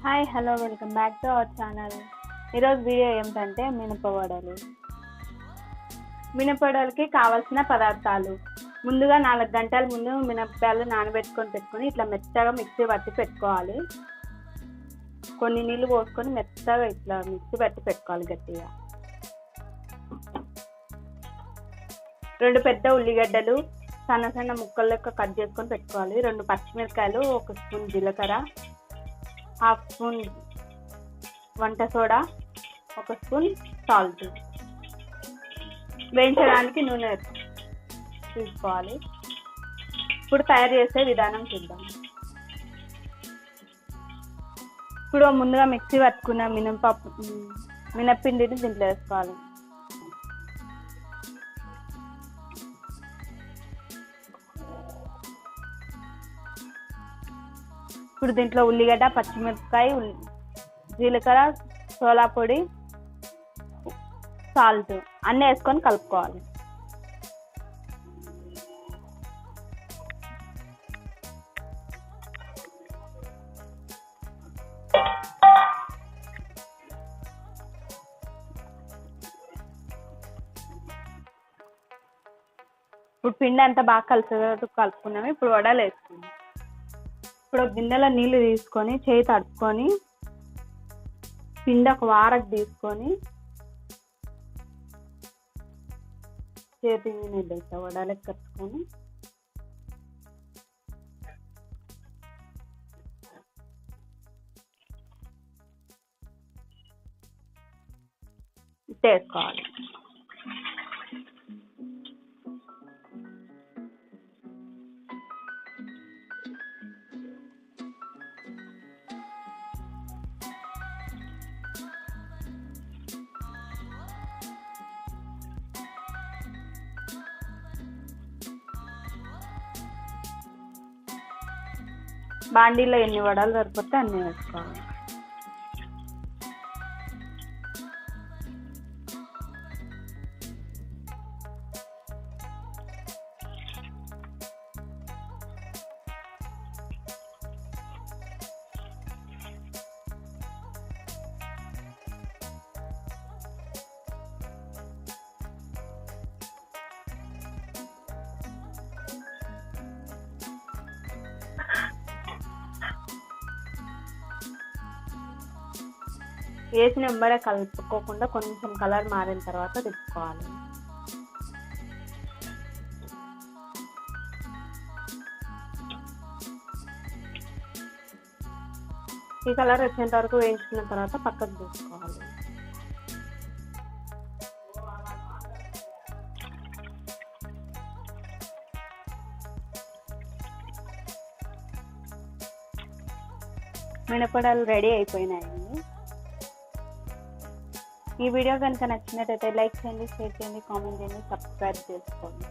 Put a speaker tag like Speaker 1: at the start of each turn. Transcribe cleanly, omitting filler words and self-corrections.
Speaker 1: Hi hello welcome back to our channel. ఈరోజు video ఏమిటంటే మినపవడలు. మినపవడలకి కావాల్సిన పదార్థాలు: ముందుగా 4 గంటల ముందు మినపకాయలు నానబెట్టుకొని ఇట్లా మెత్తగా మిక్సీ పట్టి పెట్టుకోవాలి. కొన్ని నీళ్ళు పోసుకొని మెత్తగా ఇట్లా మిక్సీ పట్టి పెట్టుకోవాలి గట్టిగా. 2 పెద్ద ఉల్లిగడ్డలు సన్న సన్న ముక్కలు లెక్క కట్ చేసుకొని పెట్టుకోవాలి. 2 పచ్చిమిరపకాయలు, 1 స్పూన్ జీలకర్ర, 1/2 స్పూన్ వంట సోడా, 1 స్పూన్ సాల్ట్. వేయించడానికి నూనె తీసుకోవాలి. ఇప్పుడు తయారు చేసే విధానం చూద్దాం. ఇప్పుడు ముందుగా మిక్సీ పట్టుకున్న మినప్పిండిని దీంట్లో వేసుకోవాలి. ఇప్పుడు దీంట్లో ఉల్లిగడ్డ, పచ్చిమిరపకాయ, జీలకర్ర, సోలా పొడి, సాల్ట్ అన్నీ వేసుకొని కలుపుకోవాలి. ఇప్పుడు పిండి అంతా బాగా కలిసేటట్టు కలుపుకున్నాము. ఇప్పుడు వడలు వేసుకున్నాం. ఇప్పుడు గిన్నెలో నీళ్ళు తీసుకొని చేయి తడుపుకొని పిండి ఒక వారకు తీసుకొని చేతి మీద వడలకు కట్టుకొని వేసుకోవాలి. బాండీలో ఎన్ని వడలు సరిపోతే అన్నీ వేసుకోవాలి. వేసిన వెంబడే కలుపుకోకుండా కొంచెం కలర్ మారిన తర్వాత తిప్పుకోవాలి. ఈ కలర్ వచ్చేంత వరకు వేయించుకున్న తర్వాత పక్కకు తీసుకోవాలి. మినపడలు రెడీ అయిపోయినాయి. ఈ వీడియో కనుక నచ్చినట్టయితే లైక్ చేయండి, షేర్ చేయండి, కామెంట్ చేయండి, సబ్స్క్రైబ్ చేసుకోండి.